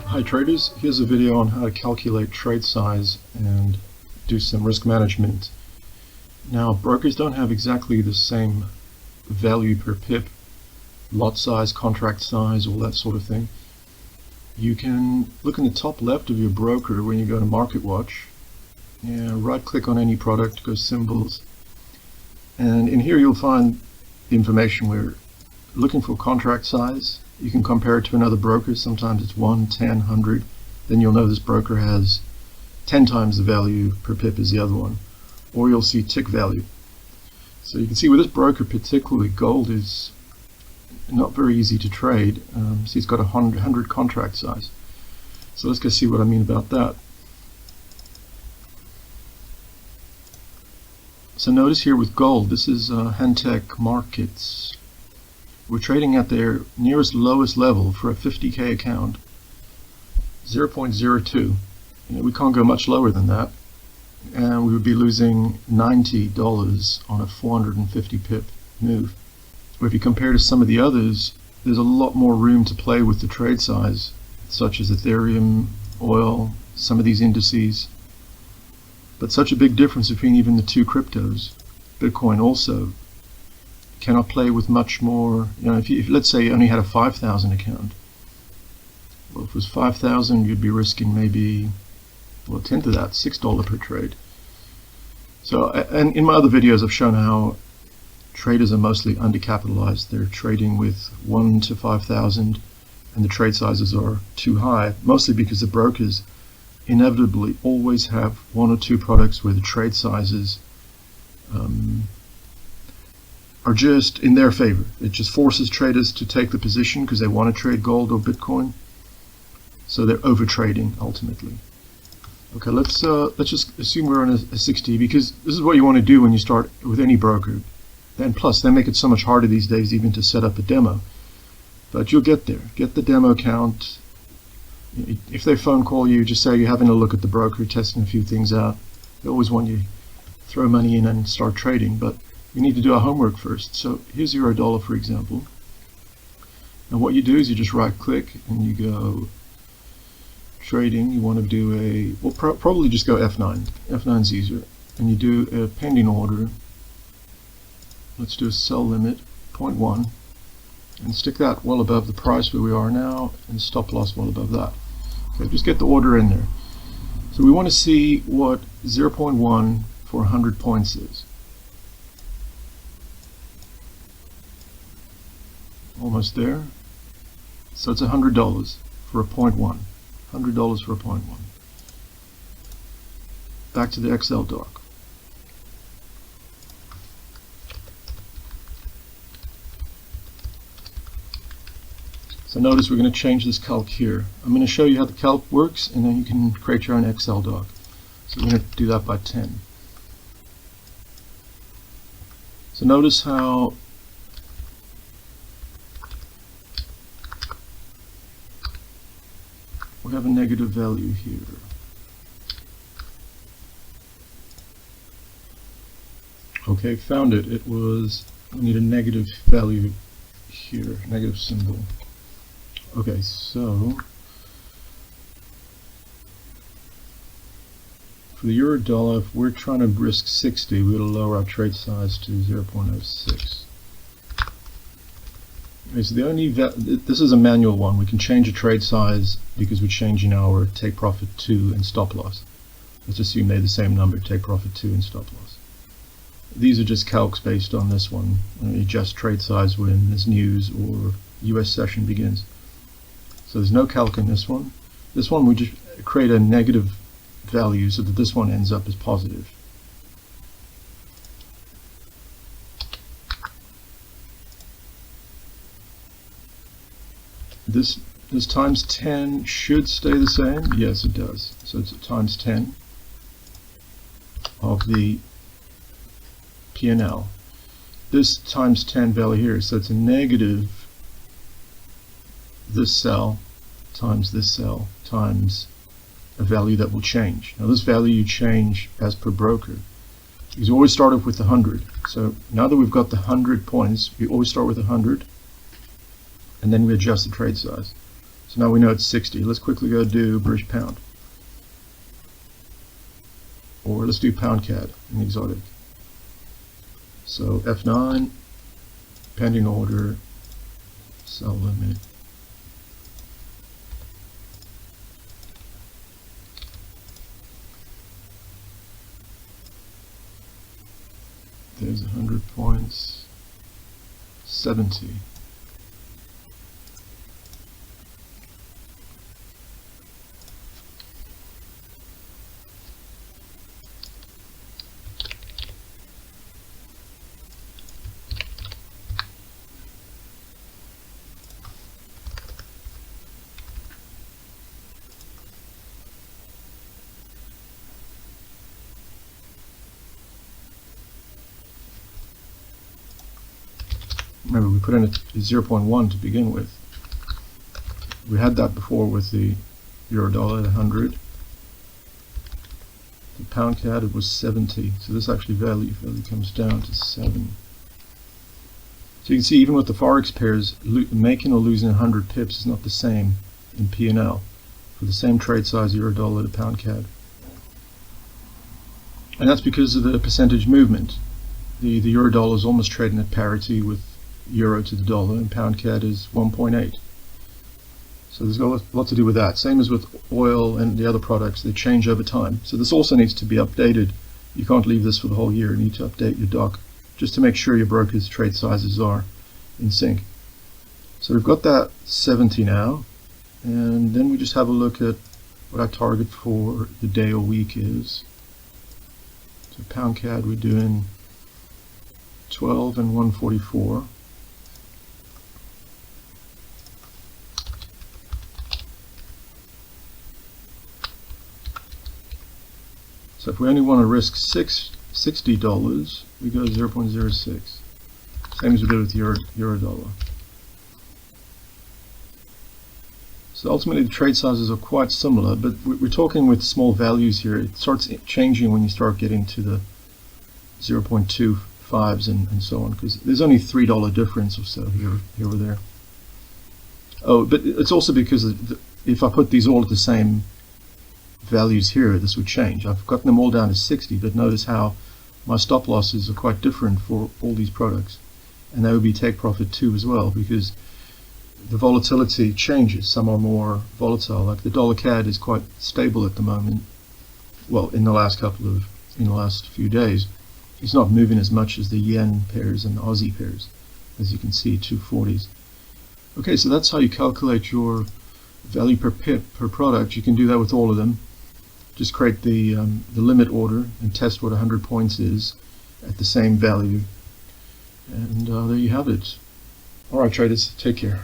Hi traders, here's a video on how to calculate trade size and do some risk management. Now brokers don't have exactly the same value per pip, lot size, contract size, all that sort of thing. You can look in the top left of your broker when you go to Market Watch, right click on any product, go symbols, and in here you'll find the information. We're looking for contract size. You can compare it to another broker. Sometimes it's 1, 10, 100. Then you'll know this broker has 10 times the value per pip as the other one. Or you'll see tick value. So you can see with this broker particularly, gold is not very easy to trade. See, it's got 100 contract size. So let's go see what I mean about that. So notice here with gold, this is Hantech Markets. We're trading at their nearest lowest level for a 50K account, 0.02. We can't go much lower than that, and we would be losing $90 on a 450 pip move. But if you compare to some of the others, there's a lot more room to play with the trade size, such as Ethereum, oil, some of these indices. But such a big difference between even the two cryptos. Bitcoin also cannot play with much more. If let's say you only had a 5,000 account, well, if it was 5,000, you'd be risking maybe, well, 10 to that, $6 per trade. So, and in my other videos I've shown how traders are mostly undercapitalized. They're trading with 1 to 5,000 and the trade sizes are too high, mostly because the brokers inevitably always have 1 or 2 products where the trade sizes are just in their favor. It just forces traders to take the position because they want to trade gold or Bitcoin. So they're over trading ultimately. Okay, let's just assume we're on a 60, because this is what you want to do when you start with any broker. And plus, they make it so much harder these days even to set up a demo. But you'll get there. Get the demo account. If they phone call you, just say you're having a look at the broker, testing a few things out. They always want you to throw money in and start trading, but you need to do our homework first. So here's $0, for example. Now what you do is you just right click and you go trading. You want to do a, well, probably just go F9. F9's easier. And you do a pending order. Let's do a sell limit, 0.1. And stick that well above the price where we are now, and stop loss well above that. Okay, just get the order in there. So we want to see what 0.1 for 100 points is. Almost there. So it's $100 for a 0.1. $100 for a 0.1. Back to the Excel doc. So notice we're going to change this calc here. I'm going to show you how the calc works, and then you can create your own Excel doc. So we're going to do that by 10. So notice how we have a negative value here. Okay, found it. It was, we need a negative value here, negative symbol. Okay, so for the euro dollar, if we're trying to risk 60, we'll lower our trade size to 0.06. Okay, so the only this is a manual one. We can change the trade size because we're changing our take profit 2 and stop loss. Let's assume they're the same number, take profit 2 and stop loss. These are just calcs based on this one. Adjust trade size when there's news or US session begins. So there's no calc in this one. This one we just create a negative value so that this one ends up as positive. This times 10 should stay the same. Yes, it does. So it's times 10 of the P&L. This times 10 value here, so it's a negative this cell times this cell times a value that will change. Now this value you change as per broker. You always start off with 100. So now that we've got the 100 points, we always start with 100, and then we adjust the trade size. So now we know it's 60. Let's quickly go do British pound. Or let's do pound CAD in the exotic. So F9, pending order, sell limit. There's 100 points, 70. Remember, we put in a 0.1 to begin with. We had that before with the euro dollar at 100. The pound CAD, it was 70. So this actually value comes down to 7. So you can see even with the Forex pairs, making or losing 100 pips is not the same in P&L for the same trade size euro dollar to pound CAD. And that's because of the percentage movement. The euro dollar is almost trading at parity with euro to the dollar, and pound CAD is 1.8. So there's a lot to do with that. Same as with oil and the other products, they change over time. So this also needs to be updated. You can't leave this for the whole year. You need to update your doc just to make sure your broker's trade sizes are in sync. So we've got that 70 now, and then we just have a look at what our target for the day or week is. So pound CAD, we're doing 12 and 144. So if we only want to risk $60, we go 0.06. Same as we did with euro dollar. So ultimately the trade sizes are quite similar, but we're talking with small values here. It starts changing when you start getting to the 0.25s and so on, because there's only $3 difference or so here or there. Oh, but it's also because if I put these all at the same values here, this would change. I've gotten them all down to 60, but notice how my stop losses are quite different for all these products, and they would be take profit too as well, because the volatility changes. Some are more volatile, like the dollar CAD is quite stable at the moment. Well, in the last few days, it's not moving as much as the yen pairs and the Aussie pairs, as you can see, 240s. Okay, so that's how you calculate your value per pip per product. You can do that with all of them. Just create the limit order and test what 100 points is at the same value. And there you have it. Alright traders, take care.